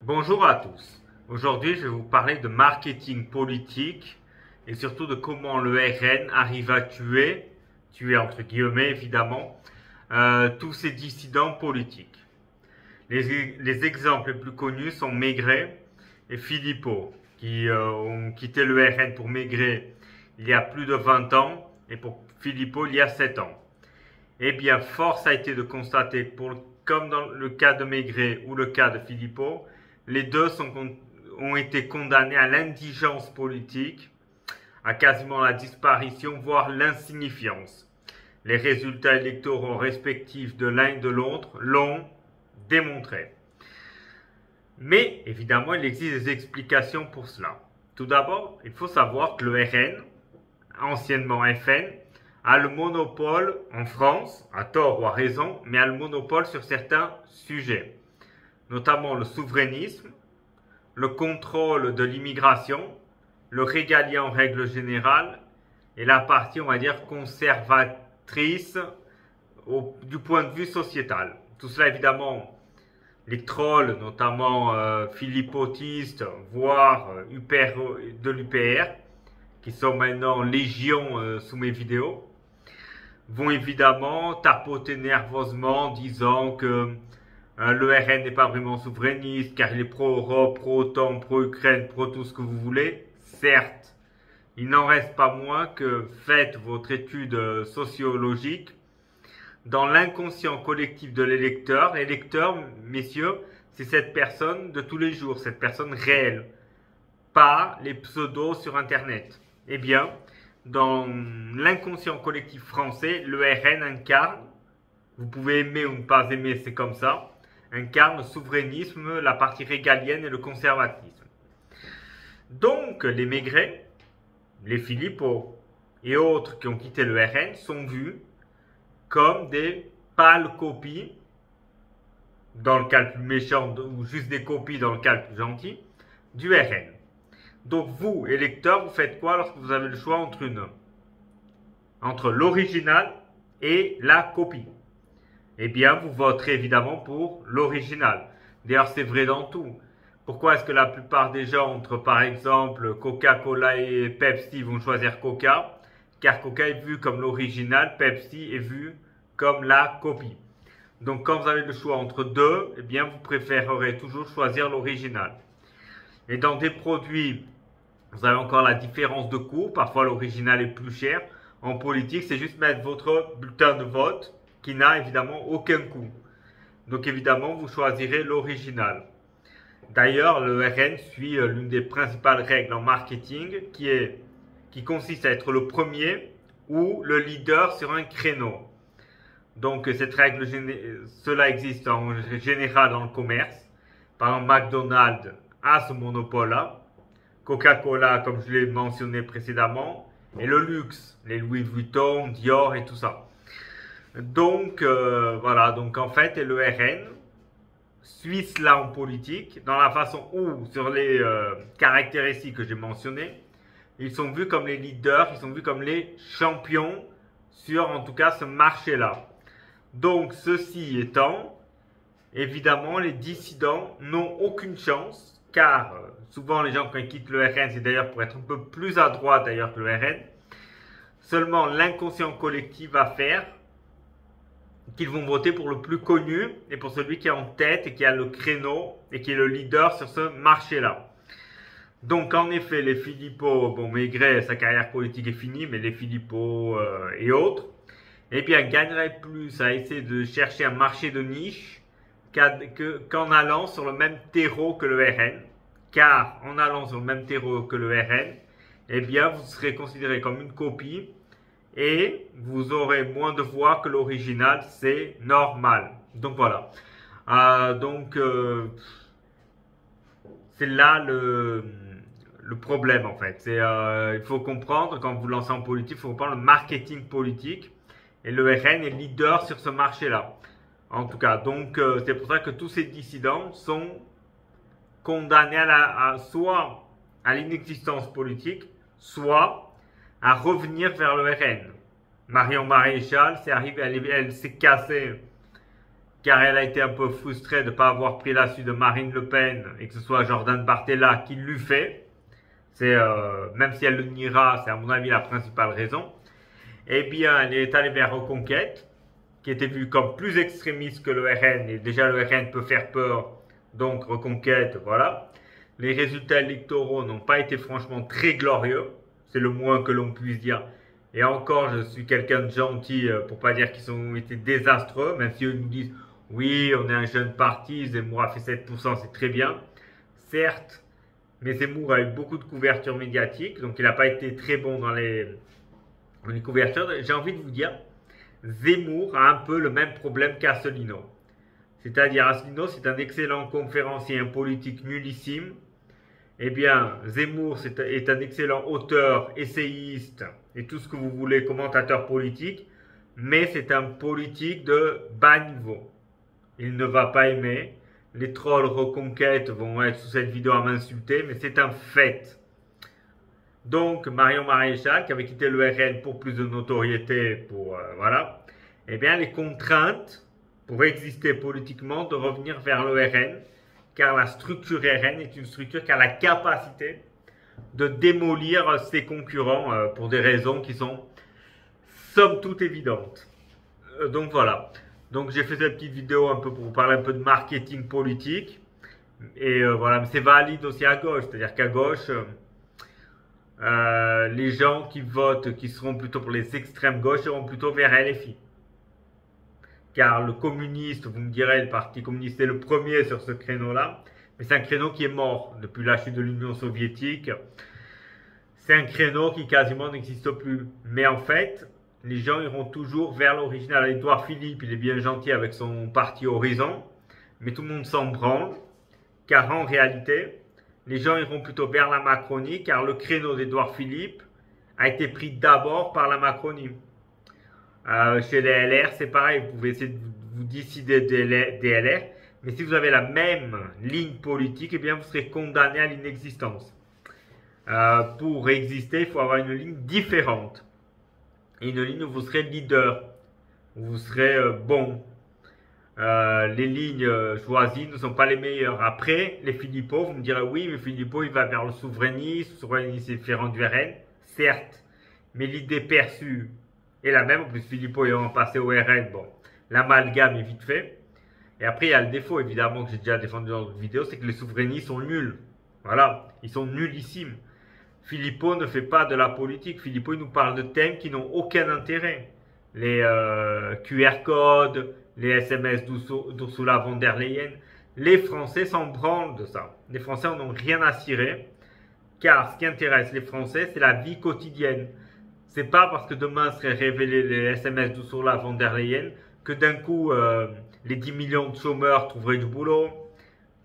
Bonjour à tous. Aujourd'hui, je vais vous parler de marketing politique et surtout de comment le RN arrive à tuer entre guillemets évidemment, tous ces dissidents politiques. Les exemples les plus connus sont Maigret et Philippot, qui ont quitté le RN pour Maigret il y a plus de 20 ans et pour Philippot il y a 7 ans. Eh bien, force a été de constater, comme dans le cas de Maigret ou le cas de Philippot, les deux ont été condamnés à l'indigence politique, à quasiment la disparition, voire l'insignifiance. Les résultats électoraux respectifs de l'un et de l'autre l'ont démontré. Mais évidemment, il existe des explications pour cela. Tout d'abord, il faut savoir que le RN, anciennement FN, a le monopole en France, à tort ou à raison, mais a le monopole sur certains sujets, notamment le souverainisme, le contrôle de l'immigration, le régalien en règle générale, et la partie, on va dire, conservatrice du point de vue sociétal. Tout cela, évidemment, les trolls, notamment philippotistes, voire de l'UPR, qui sont maintenant légion sous mes vidéos, vont évidemment tapoter nerveusement en disant que le RN n'est pas vraiment souverainiste car il est pro-Europe, pro-OTAN, pro-Ukraine, pro tout ce que vous voulez. Certes, il n'en reste pas moins que faites votre étude sociologique dans l'inconscient collectif de l'électeur. L'électeur, messieurs, c'est cette personne de tous les jours, cette personne réelle, pas les pseudos sur Internet. Eh bien, dans l'inconscient collectif français, le RN incarne, vous pouvez aimer ou ne pas aimer, c'est comme ça, incarne le souverainisme, la partie régalienne et le conservatisme. Donc, les Maigret, les Philippot et autres qui ont quitté le RN sont vus comme des pâles copies, dans le cas le plus méchant, ou juste des copies dans le cas le plus gentil, du RN. Donc vous, électeurs, vous faites quoi lorsque vous avez le choix entre l'original et la copie? Eh bien, vous voterez évidemment pour l'original. D'ailleurs, c'est vrai dans tout. Pourquoi est-ce que la plupart des gens, entre par exemple Coca-Cola et Pepsi, vont choisir Coca? Car Coca est vu comme l'original, Pepsi est vu comme la copie. Donc, quand vous avez le choix entre deux, eh bien, vous préférerez toujours choisir l'original. Et dans des produits, vous avez encore la différence de coût. Parfois, l'original est plus cher. En politique, c'est juste mettre votre bulletin de vote qui n'a évidemment aucun coût. Donc, évidemment, vous choisirez l'original. D'ailleurs, le RN suit l'une des principales règles en marketing qui consiste à être le premier ou le leader sur un créneau. Donc, cette règle, cela existe en général dans le commerce. Par exemple, McDonald's a ce monopole-là. Coca-Cola, comme je l'ai mentionné précédemment, et le luxe, les Louis Vuitton, Dior et tout ça. Donc, voilà, donc en fait, le RN suit cela en politique, dans la façon où, sur les caractéristiques que j'ai mentionnées, ils sont vus comme les leaders, ils sont vus comme les champions sur, en tout cas, ce marché-là. Donc, ceci étant, évidemment, les dissidents n'ont aucune chance, car souvent les gens quand ils quittent le RN, c'est d'ailleurs pour être un peu plus à droite d'ailleurs que le RN, seulement l'inconscient collectif va faire qu'ils vont voter pour le plus connu et pour celui qui est en tête et qui a le créneau et qui est le leader sur ce marché-là. Donc en effet, les Philippot, bon Maigret, sa carrière politique est finie, mais les Philippot et autres, eh bien gagneraient plus à essayer de chercher un marché de niche qu'en allant sur le même terreau que le RN. Car en allant sur le même terreau que le RN, eh bien vous serez considéré comme une copie et vous aurez moins de voix que l'original, c'est normal. Donc voilà. C'est là le problème en fait. Il faut comprendre, quand vous lancez en politique, il faut comprendre le marketing politique. Et le RN est leader sur ce marché-là. En tout cas, donc c'est pour ça que tous ces dissidents sont condamnés soit à l'inexistence politique, soit à revenir vers le RN. Marion Maréchal, c'est arrivé, elle s'est cassée car elle a été un peu frustrée de ne pas avoir pris la suite de Marine Le Pen et que ce soit Jordan Bardella qui l'eût fait. C'est même si elle le niera, c'est à mon avis la principale raison. Eh bien, elle est allée vers Reconquête, qui était vue comme plus extrémiste que le RN, et déjà le RN peut faire peur, donc Reconquête, voilà. Les résultats électoraux n'ont pas été franchement très glorieux, c'est le moins que l'on puisse dire. Et encore, je suis quelqu'un de gentil pour pas dire qu'ils ont été désastreux, même si eux nous disent oui, on est un jeune parti, Zemmour a fait 7%, c'est très bien. Certes, mais Zemmour a eu beaucoup de couverture médiatique, donc il n'a pas été très bon dans les couvertures. J'ai envie de vous dire, Zemmour a un peu le même problème qu'Asselineau. C'est-à-dire, Asselineau, c'est un excellent conférencier, un politique nullissime. Eh bien, Zemmour est un excellent auteur, essayiste et tout ce que vous voulez, commentateur politique, mais c'est un politique de bas niveau. Il ne va pas aimer. Les trolls Reconquête vont être sous cette vidéo à m'insulter, mais c'est un fait. Donc, Marion Maréchal, qui avait quitté le RN pour plus de notoriété, voilà, eh bien, les contraintes pour exister politiquement de revenir vers le RN, car la structure RN est une structure qui a la capacité de démolir ses concurrents pour des raisons qui sont somme toute évidentes. Donc voilà. Donc j'ai fait cette petite vidéo un peu pour vous parler un peu de marketing politique. Et voilà, mais c'est valide aussi à gauche. C'est-à-dire qu'à gauche, les gens qui votent, qui seront plutôt pour les extrêmes gauches, seront plutôt vers LFI. Car le communiste, vous me direz, le parti communiste est le premier sur ce créneau-là. Mais c'est un créneau qui est mort depuis la chute de l'Union soviétique. C'est un créneau qui quasiment n'existe plus. Mais en fait, les gens iront toujours vers l'original. Édouard Philippe, il est bien gentil avec son parti Horizon, mais tout le monde s'en branle, car en réalité, les gens iront plutôt vers la Macronie, car le créneau d'Édouard Philippe a été pris d'abord par la Macronie. Chez les LR, c'est pareil, vous pouvez essayer de vous décider des LR, mais si vous avez la même ligne politique, eh bien vous serez condamné à l'inexistence. Pour exister, il faut avoir une ligne différente. Et une ligne où vous serez leader, où vous serez bon. Les lignes choisies ne sont pas les meilleures. Après, les Philippot, vous me direz oui, mais Philippot, il va vers le souverainisme. Le souverainisme, c'est différent du RN. Certes, mais l'idée perçue est la même. En plus, Philippot ayant passé au RN, bon, l'amalgame est vite fait. Et après, il y a le défaut, évidemment, que j'ai déjà défendu dans d'autres vidéos, c'est que les souverainistes sont nuls. Voilà, ils sont nullissimes. Philippot ne fait pas de la politique. Philippot, il nous parle de thèmes qui n'ont aucun intérêt. Les QR codes, les SMS d'Ursula von der Leyen. Les Français s'en branlent de ça. Les Français en ont rien à cirer. Car ce qui intéresse les Français, c'est la vie quotidienne. C'est pas parce que demain seraient révélés les SMS d'Ursula von der Leyen que d'un coup, les 10 millions de chômeurs trouveraient du boulot,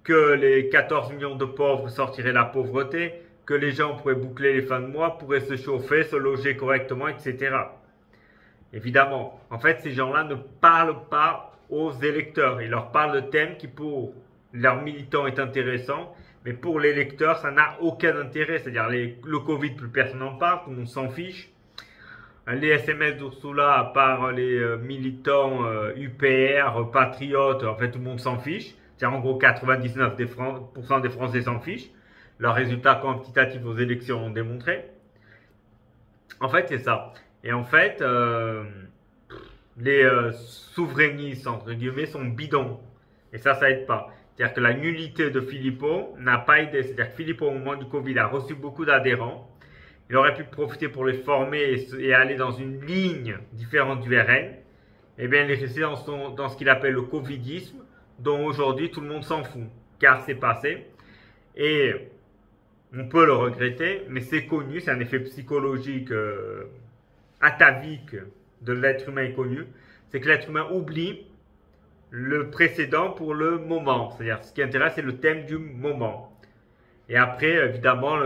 que les 14 millions de pauvres sortiraient de la pauvreté, que les gens pourraient boucler les fins de mois, pourraient se chauffer, se loger correctement, etc. Évidemment, en fait, ces gens-là ne parlent pas aux électeurs. Ils leur parlent de thèmes qui, pour leurs militants, est intéressant, mais pour les électeurs, ça n'a aucun intérêt. C'est-à-dire, le Covid, plus personne n'en parle, tout le monde s'en fiche. Les SMS d'Ursula, à part les militants UPR, patriotes, en fait, tout le monde s'en fiche. C'est-à-dire, en gros, 99% des Français s'en fichent. Leurs résultats quantitatifs aux élections ont démontré. En fait, c'est ça. Et en fait, les souverainistes, entre guillemets, sont bidons. Et ça aide pas. C'est-à-dire que la nullité de Philippot n'a pas aidé. C'est-à-dire que Philippot, au moment du Covid, a reçu beaucoup d'adhérents. Il aurait pu profiter pour les former et aller dans une ligne différente du RN. Eh bien, il est resté dans ce qu'il appelle le Covidisme, dont aujourd'hui tout le monde s'en fout. Car c'est passé. Et on peut le regretter, mais c'est connu, c'est un effet psychologique atavique de l'être humain est connu. C'est que l'être humain oublie le précédent pour le moment. C'est-à-dire, ce qui intéresse, c'est le thème du moment. Et après, évidemment,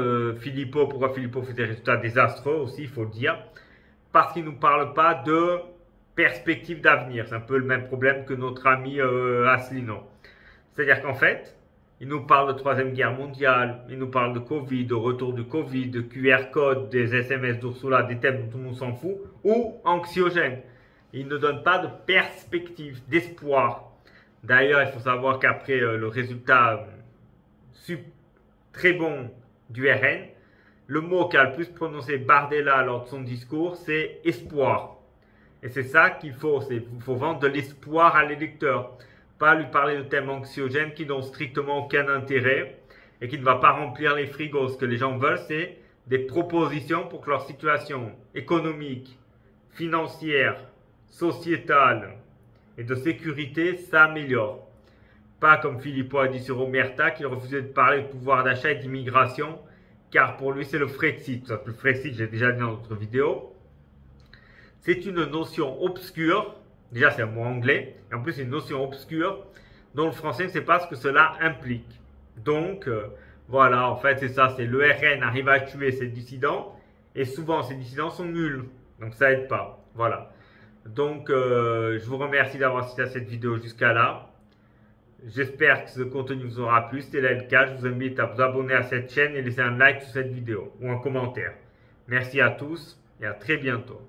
pourquoi Philippot fait des résultats désastreux aussi, il faut le dire, parce qu'il ne nous parle pas de perspective d'avenir. C'est un peu le même problème que notre ami Asselineau. C'est-à-dire qu'en fait, il nous parle de Troisième Guerre mondiale, il nous parle de Covid, de retour du Covid, de QR code, des SMS d'Ursula, des thèmes dont tout le monde s'en fout, ou anxiogène. Il ne donne pas de perspective, d'espoir. D'ailleurs, il faut savoir qu'après le résultat très bon du RN, le mot qu'a le plus prononcé Bardella lors de son discours, c'est espoir. Et c'est ça qu'il faut, il faut vendre de l'espoir à l'électeur, pas lui parler de thèmes anxiogènes qui n'ont strictement aucun intérêt et qui ne va pas remplir les frigos. Ce que les gens veulent, c'est des propositions pour que leur situation économique, financière, sociétale et de sécurité s'améliore. Pas comme Philippot a dit sur Omerta, qu'il refusait de parler de pouvoir d'achat et d'immigration, car pour lui c'est le Frexit. Le Frexit, j'ai déjà dit dans notre vidéo. C'est une notion obscure, déjà c'est un mot anglais, et en plus c'est une notion obscure dont le français ne sait pas ce que cela implique. Donc voilà, en fait c'est ça, c'est le RN arrive à tuer ses dissidents, et souvent ces dissidents sont nuls, donc ça aide pas. Voilà. Donc je vous remercie d'avoir assisté à cette vidéo jusqu'à là. J'espère que ce contenu vous aura plu. Si c'est le cas, je vous invite à vous abonner à cette chaîne et laisser un like sur cette vidéo ou un commentaire. Merci à tous et à très bientôt.